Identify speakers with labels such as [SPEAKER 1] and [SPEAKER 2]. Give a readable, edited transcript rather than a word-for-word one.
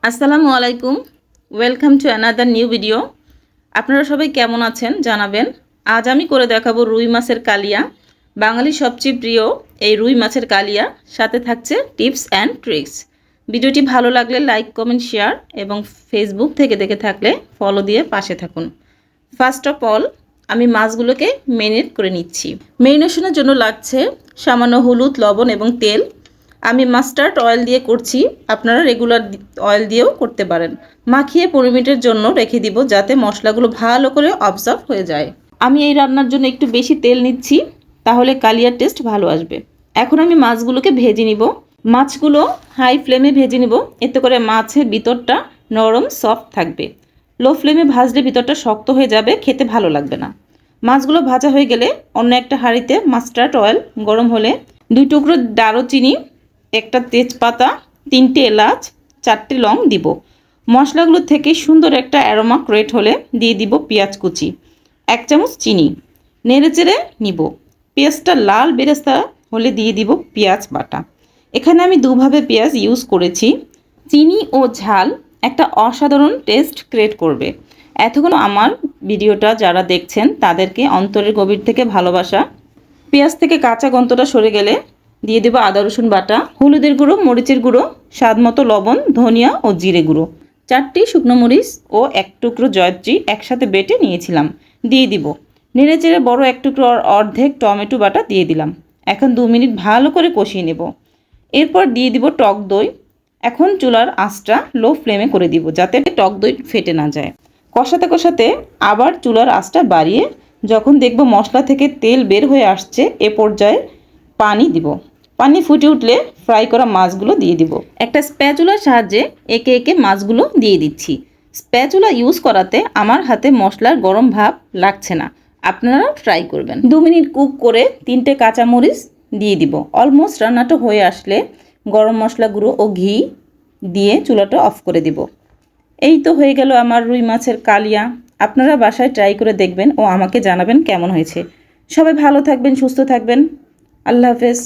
[SPEAKER 1] আসসালামু আলাইকুম, welcome to another new video. আপনারা সবাই কেমন আছেন জানাবেন। আজ আমি করে দেখাবো রুই মাছের কালিয়া। বাঙালির সবচেয়ে প্রিয় এই রুই মাছের কালিয়া, সাথে থাকছে টিপস অ্যান্ড ট্রিক্স। ভিডিওটি ভালো লাগলে লাইক, কমেন্ট, শেয়ার এবং ফেসবুক থেকে দেখে থাকলে ফলো দিয়ে পাশে থাকুন। ফার্স্ট অফ অল আমি মাছগুলোকে মেরিনেট করে নিচ্ছি। মেরিনেশনের জন্য লাগছে সামান্য হলুদ, লবণ এবং তেল। আমি মাস্টার্ড অয়েল দিয়ে করছি, আপনারা রেগুলার অয়েল দিয়েও করতে পারেন। মাখিয়ে 15 মিনিটের জন্য রেখে দিব যাতে মশলাগুলো ভালো করে অবজর্ভ হয়ে যায়। আমি এই রান্নার জন্য একটু বেশি তেল নিচ্ছি, তাহলে কালিয়ার টেস্ট ভালো আসবে। এখন আমি মাছগুলোকে ভেজে নিব। মাছগুলো হাই ফ্লেমে ভেজে নিব, এতে করে মাছের ভিতরটা নরম সফট থাকবে। লো ফ্লেমে ভাজলে ভিতরটা শক্ত হয়ে যাবে, খেতে ভালো লাগবে না। মাছগুলো ভাজা হয়ে গেলে অন্য একটা হাঁড়িতে মাস্টার্ড অয়েল গরম হলে 2 টুকরো দারুচিনি, একটা তেজপাতা, 3টে এলাচ, 4টে লং দিব। মশলাগুলো থেকে সুন্দর একটা অ্যারোমা ক্রিয়েট হলে দিয়ে দিব পেঁয়াজ কুচি, 1 চামচ চিনি, নেড়েচেড়ে নিব। পেঁয়াজটা লাল বেরেস্তা হলে দিয়ে দিব পেঁয়াজ বাটা। এখানে আমি দুভাবে পেঁয়াজ ইউজ করেছি। চিনি ও ঝাল একটা অসাধারণ টেস্ট ক্রিয়েট করবে। এতক্ষণ আমার ভিডিওটা যারা দেখছেন তাদেরকে অন্তরের গভীর থেকে ভালোবাসা। পেঁয়াজ থেকে কাঁচা গন্ধটা সরে গেলে দিয়ে দেবো আদা রসুন বাটা, হলুদের গুঁড়ো, মরিচের গুঁড়ো, স্বাদ মতো লবণ, ধনিয়া ও জিরে গুঁড়ো, 4টি শুকনো মরিচ ও 1 টুকরো জয়ত্রী একসাথে বেটে নিয়েছিলাম দিয়ে দিব। নেড়েচেড়ে বড় 1 টুকরো অর্ধেক টমেটো বাটা দিয়ে দিলাম। এখন 2 মিনিট ভালো করে কষিয়ে নেব। এরপর দিয়ে দিব টক দই। এখন চুলার আঁচটা লো ফ্লেমে করে দিব যাতে টক দই ফেটে না যায়। কষাতে কষাতে আবার চুলার আঁচটা বাড়িয়ে যখন দেখব মশলা থেকে তেল বের হয়ে আসছে, এ পর্যায়ে পানি দিব। পানি ফুটে উঠলে ফ্রাই করা মাছগুলো দিয়ে দিব। একটা স্প্যাচুলার সাহায্যে একে একে মাছগুলো দিয়ে দিচ্ছি। স্প্যাচুলা ইউজ করাতে আমার হাতে মশলার গরম ভাব লাগছে না, আপনারাও ট্রাই করবেন। 2 মিনিট কুক করে 3টে কাঁচামরিচ দিয়ে দিব। অলমোস্ট রান্নাটা হয়ে আসলে গরম মশলা গুঁড়ো ও ঘি দিয়ে চুলাটা অফ করে দিব। এই তো হয়ে গেল আমার রুই মাছের কালিয়া। আপনারা বাসায় ট্রাই করে দেখবেন ও আমাকে জানাবেন কেমন হয়েছে। সবাই ভালো থাকবেন, সুস্থ থাকবেন। আল্লাহ হাফেজ।